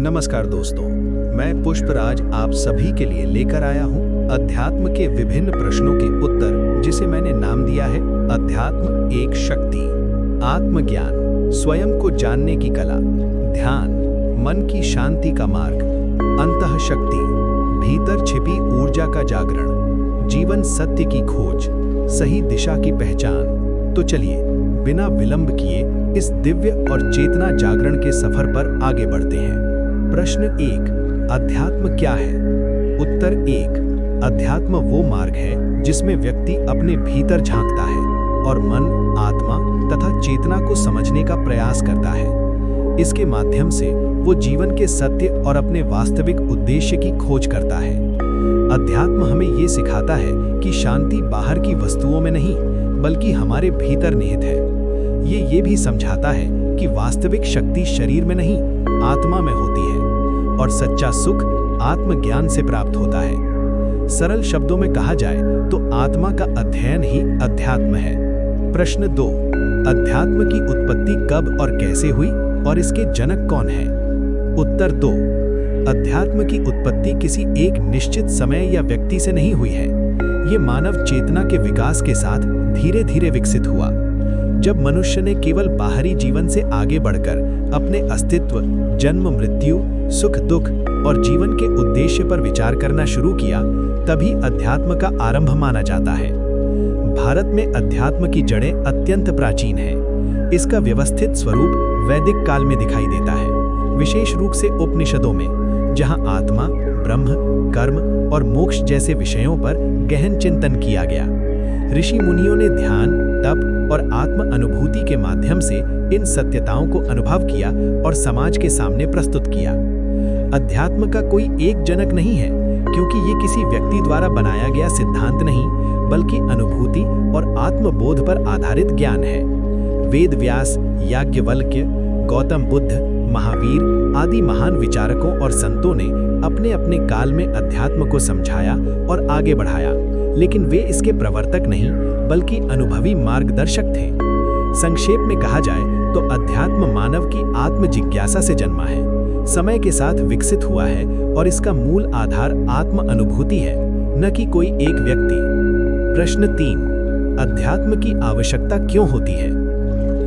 नमस्कार दोस्तों, मैं पुष्पराज आप सभी के लिए लेकर आया हूँ अध्यात्म के विभिन्न प्रश्नों के उत्तर, जिसे मैंने नाम दिया है अध्यात्म एक शक्ति। आत्मज्ञान, स्वयं को जानने की कला, ध्यान, मन की शांति का मार्ग, अंतःशक्ति, भीतर छिपी ऊर्जा का जागरण, जीवन सत्य की खोज, सही दिशा की पहचान। तो चलिए बिना विलंब किए इस दिव्य और चेतना जागरण के सफर पर आगे बढ़ते हैं। प्रश्न 1, अध्यात्म क्या है? उत्तर 1, अध्यात्म वो मार्ग है जिसमें व्यक्ति अपने भीतर झांकता है और मन, आत्मा तथा चेतना को समझने का प्रयास करता है। इसके माध्यम से वो जीवन के सत्य और अपने वास्तविक उद्देश्य की खोज करता है। अध्यात्म हमें ये सिखाता है कि शांति बाहर की वस्तुओं में नहीं, बल्कि हमारे भीतर निहित है। ये भी समझाता है कि वास्तविक शक्ति शरीर में नहीं, आत्मा में होती है और सच्चा सुख आत्मज्ञान से प्राप्त होता है। सरल शब्दों में कहा जाए तो आत्मा का अध्ययन ही अध्यात्म है। प्रश्न 2, अध्यात्म की उत्पत्ति कब और कैसे हुई और इसके जनक कौन है? उत्तर 2, अध्यात्म की उत्पत्ति किसी एक निश्चित समय या व्यक्ति से नहीं हुई है। ये मानव चेतना के विकास के साथ धीरे धीरे विकसित हुआ। जब मनुष्य ने केवल बाहरी जीवन से आगे बढ़कर अपने अस्तित्व, जन्म मृत्यु, सुख दुख और जीवन के उद्देश्य पर विचार करना शुरू किया, तभी अध्यात्म का आरंभ माना जाता है। भारत में अध्यात्म की जड़ें अत्यंत प्राचीन हैं। इसका व्यवस्थित स्वरूप वैदिक काल में दिखाई देता है, विशेष रूप से उपनिषदों में, जहां आत्मा, ब्रह्म, कर्म और मोक्ष जैसे विषयों पर गहन चिंतन किया गया। ऋषि मुनियों ने ध्यान, तप और आत्म अनुभूति के माध्यम से इन सत्यताओं को अनुभव किया और समाज के सामने प्रस्तुत किया। अध्यात्म का कोई एक जनक नहीं है, क्योंकि ये किसी व्यक्ति द्वारा बनाया गया सिद्धांत नहीं, बल्कि अनुभूति और आत्मबोध पर आधारित ज्ञान है। वेद व्यास, याज्ञवल्क्य, गौतम बुद्ध, महावीर आदि महान विचारकों और संतों ने अपने अपने काल में अध्यात्म को समझाया और आगे बढ़ाया, लेकिन वे इसके प्रवर्तक नहीं, बल्कि अनुभवी मार्गदर्शक थे। संक्षेप में कहा जाए तो अध्यात्म मानव की आत्म जिज्ञासा से जन्मा है, समय के साथ विकसित हुआ है और इसका मूल आधार आत्म अनुभूति है, न कि कोई एक व्यक्ति। प्रश्न 3, अध्यात्म की आवश्यकता क्यों होती है?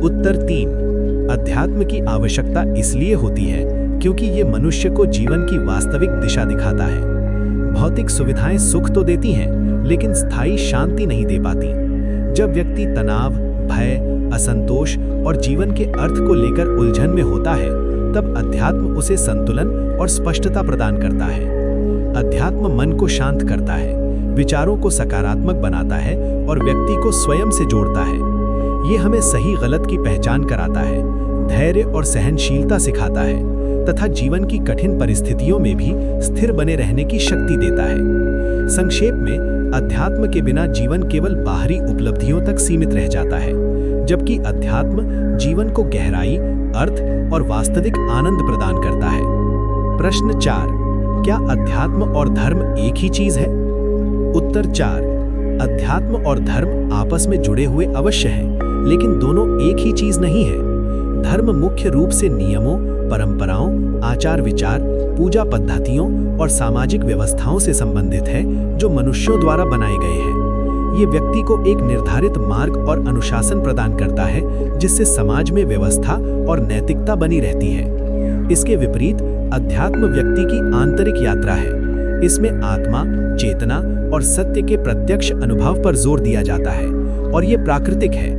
उत्तर 3, अध्यात्म की आवश्यकता इसलिए होती है क्योंकि ये मनुष्य को जीवन की वास्तविक दिशा दिखाता है। भौतिक सुविधाएं सुख तो देती हैं, लेकिन स्थायी शांति नहीं दे पाती। जब व्यक्ति तनाव, भय, असंतोष और जीवन के अर्थ को लेकर उलझन में होता है, तब अध्यात्म उसे संतुलन और स्पष्टता प्रदान करता है। अध्यात्म मन को शांत करता है, विचारों को सकारात्मक बनाता है और व्यक्ति को स्वयं से जोड़ता है। ये हमें सही गलत की पहचान कराता है, धैर्य और सहनशीलता सिखाता है तथा जीवन की कठिन परिस्थितियों में भी स्थिर बने रहने की शक्ति देता है। संक्षेप में, अध्यात्म के बिना जीवन केवल बाहरी उपलब्धियों तक सीमित रह जाता है, जबकि अध्यात्म जीवन को गहराई, अर्थ और वास्तविक आनंद प्रदान करता है। प्रश्न 4, क्या अध्यात्म और धर्म एक ही चीज है? उत्तर 4, अध्यात्म और धर्म आपस में जुड़े हुए अवश्य हैं, लेकिन दोनों एक ही चीज नहीं है। धर्म मुख्य रूप से नियमों, परंपराओं, आचार विचार, पूजा पद्धतियों और सामाजिक व्यवस्थाओं से संबंधित है, जो मनुष्यों द्वारा बनाए गए हैं। ये व्यक्ति को एक निर्धारित मार्ग और अनुशासन प्रदान करता है, जिससे समाज में व्यवस्था और नैतिकता बनी रहती है। इसके विपरीत अध्यात्म व्यक्ति की आंतरिक यात्रा है। इसमें आत्मा, चेतना और सत्य के प्रत्यक्ष अनुभव पर जोर दिया जाता है और ये प्राकृतिक है।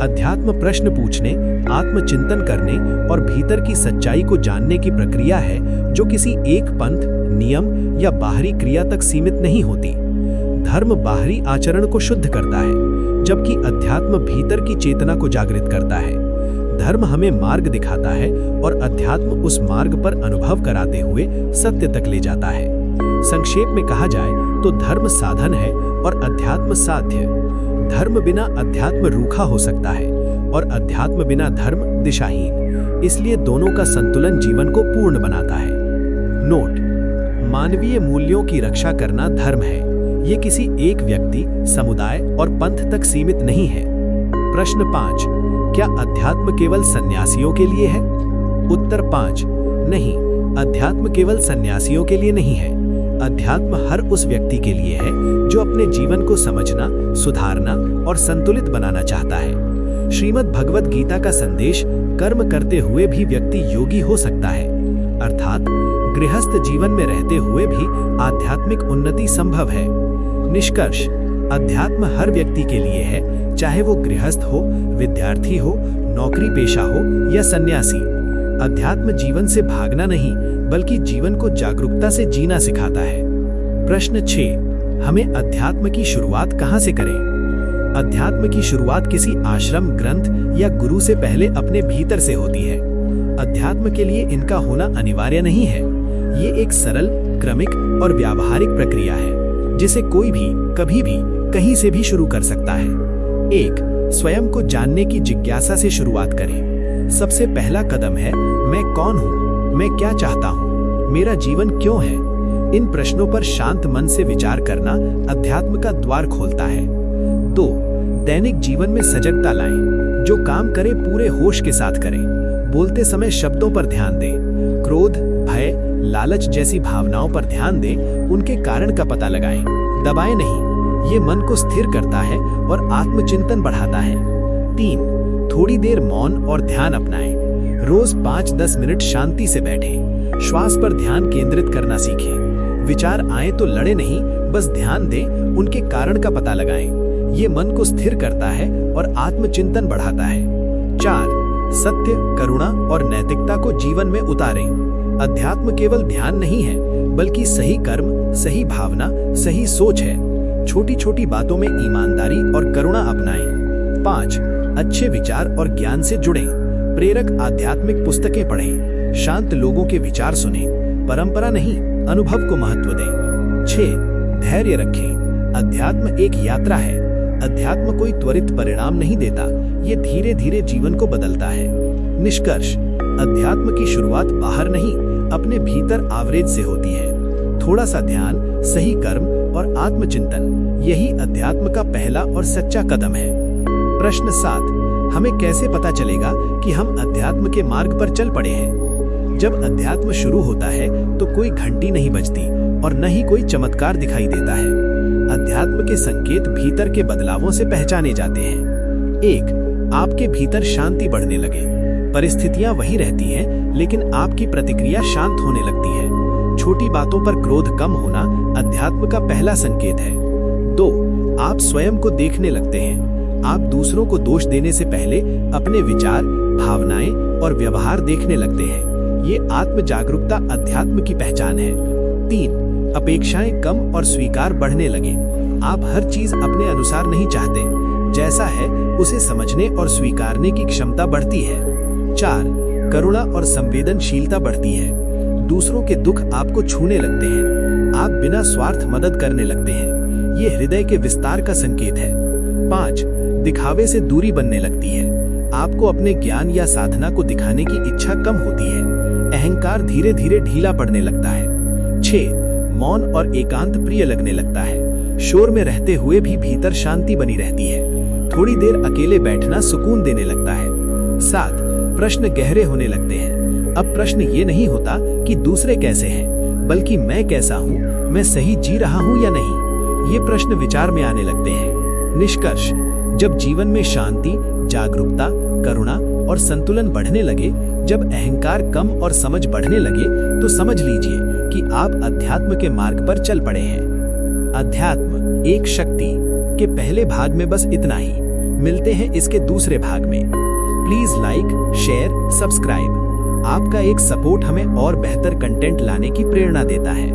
अध्यात्म प्रश्न पूछने, आत्मचिंतन करने और भीतर की सच्चाई को जानने की प्रक्रिया है, जो किसी एक पंथ, नियम या बाहरी क्रिया तक सीमित नहीं होती। धर्म बाहरी आचरण को शुद्ध करता है, जबकि अध्यात्म भीतर की चेतना को जागृत करता है। धर्म हमें मार्ग दिखाता है और अध्यात्म उस मार्ग पर अनुभव कराते हुए सत्य तक ले जाता है। संक्षेप में कहा जाए तो धर्म साधन है और अध्यात्म साध्य। धर्म बिना अध्यात्म रूखा हो सकता है और अध्यात्म बिना धर्म दिशाहीन। इसलिए दोनों का संतुलन जीवन को पूर्ण बनाता है। नोट: मानवीय मूल्यों की रक्षा करना धर्म है। ये किसी एक व्यक्ति, समुदाय और पंथ तक सीमित नहीं है। प्रश्न 5, क्या अध्यात्म केवल सन्यासियों के लिए है? उत्तर 5, नहीं, अध्यात्म केवल सन्यासियों के लिए नहीं है। अध्यात्म हर उस व्यक्ति के लिए है जो अपने जीवन को समझना, सुधारना और संतुलित बनाना चाहता है। श्रीमद् भगवत गीता का संदेश, कर्म करते हुए भी व्यक्ति योगी हो सकता है, अर्थात गृहस्थ जीवन में रहते हुए भी आध्यात्मिक उन्नति संभव है। निष्कर्ष, अध्यात्म हर व्यक्ति के लिए है, चाहे वो गृहस्थ हो, विद्यार्थी हो, नौकरी पेशा हो या सन्यासी। अध्यात्म जीवन से भागना नहीं, बल्कि जीवन को जागरूकता से जीना सिखाता है। प्रश्न 6, हमें अध्यात्म की शुरुआत कहाँ से करें? अध्यात्म की शुरुआत किसी आश्रम, ग्रंथ या गुरु से पहले अपने भीतर से होती है। अध्यात्म के लिए इनका होना अनिवार्य नहीं है। ये एक सरल, क्रमिक और व्यावहारिक प्रक्रिया है, जिसे कोई भी, कभी भी, कहीं से भी शुरू कर सकता है। 1, स्वयं को जानने की जिज्ञासा से शुरुआत करें। सबसे पहला कदम है, मैं कौन हूँ, मैं क्या चाहता हूँ, मेरा जीवन क्यों है? इन प्रश्नों पर शांत मन से विचार करना अध्यात्म का द्वार खोलता है। 2, दैनिक जीवन में सजगता लाएं। जो काम करें पूरे होश के साथ करें। बोलते समय शब्दों पर ध्यान दें। क्रोध, भय, लालच जैसी भावनाओं पर ध्यान दें, उनके कारण का पता लगाएं, दबाएं नहीं। ये मन को स्थिर करता है और आत्मचिंतन बढ़ाता है। 3, थोड़ी देर मौन और ध्यान अपनाएं। रोज 5-10 मिनट शांति से बैठें। श्वास पर ध्यान केंद्रित करना सीखें। विचार आए तो लड़े नहीं, बस ध्यान दें, उनके कारण का पता लगाएं। ये मन को स्थिर करता है और आत्मचिंतन बढ़ाता है। 4, सत्य, करुणा और नैतिकता को जीवन में उतारें। अध्यात्म केवल ध्यान नहीं है, बल्कि सही कर्म, सही भावना, सही सोच है। छोटी छोटी बातों में ईमानदारी और करुणा अपनाएं। 5, अच्छे विचार और ज्ञान से जुड़ें। प्रेरक आध्यात्मिक पुस्तकें पढ़ें। शांत लोगों के विचार सुनें। परंपरा नहीं, अनुभव को महत्व दें। 6, धैर्य रखें। अध्यात्म एक यात्रा है। अध्यात्म कोई त्वरित परिणाम नहीं देता, ये धीरे धीरे जीवन को बदलता है। निष्कर्ष, अध्यात्म की शुरुआत बाहर नहीं, अपने भीतर आवरेज से होती है। थोड़ा सा ध्यान, सही कर्म और आत्मचिंतन, यही अध्यात्म का पहला और सच्चा कदम है। प्रश्न 7, हमें कैसे पता चलेगा कि हम अध्यात्म के मार्ग पर चल पड़े हैं? जब अध्यात्म शुरू होता है तो कोई घंटी नहीं बजती और न ही कोई चमत्कार दिखाई देता है। अध्यात्म के संकेत भीतर के बदलावों से पहचाने जाते हैं। 1, आपके भीतर शांति बढ़ने लगे। परिस्थितियां वही रहती हैं, लेकिन आपकी प्रतिक्रिया शांत होने लगती है। छोटी बातों पर क्रोध कम होना अध्यात्म का पहला संकेत है। 2, आप स्वयं को देखने लगते हैं। आप दूसरों को दोष देने से पहले अपने विचार, भावनाएं और व्यवहार देखने लगते हैं। ये आत्म जागरूकता अध्यात्म की पहचान है। 3, अपेक्षाएं कम और स्वीकार बढ़ने लगे। आप हर चीज अपने अनुसार नहीं चाहते, जैसा है उसे समझने और स्वीकारने की क्षमता बढ़ती है। 4, करुणा और संवेदनशीलता बढ़ती है। दूसरों के दुख आपको छूने लगते हैं। आप बिना स्वार्थ मदद करने लगते हैं। ये हृदय के विस्तार का संकेत है। 5, दिखावे से दूरी बनने लगती है। आपको अपने ज्ञान या साधना को दिखाने की इच्छा कम होती है। अहंकार धीरे धीरे ढीला पड़ने लगता है। 6, मौन और एकांत प्रिय लगने लगता है। शोर में रहते हुए भी भीतर शांति बनी रहती है। थोड़ी देर अकेले बैठना सुकून देने लगता है। 7, प्रश्न गहरे होने लगते हैं। अब प्रश्न ये नहीं होता कि दूसरे कैसे हैं, बल्कि मैं कैसा हूँ, मैं सही जी रहा हूँ या नहीं। ये प्रश्न विचार में आने लगते हैं। निष्कर्ष, जब जीवन में शांति, जागरूकता, करुणा और संतुलन बढ़ने लगे, जब अहंकार कम और समझ बढ़ने लगे, तो समझ लीजिए कि आप अध्यात्म के मार्ग पर चल पड़े हैं। अध्यात्म एक शक्ति के पहले भाग में बस इतना ही। मिलते हैं इसके दूसरे भाग में। Please like, share, subscribe. आपका एक सपोर्ट हमें और बेहतर कंटेंट लाने की प्रेरणा देता है।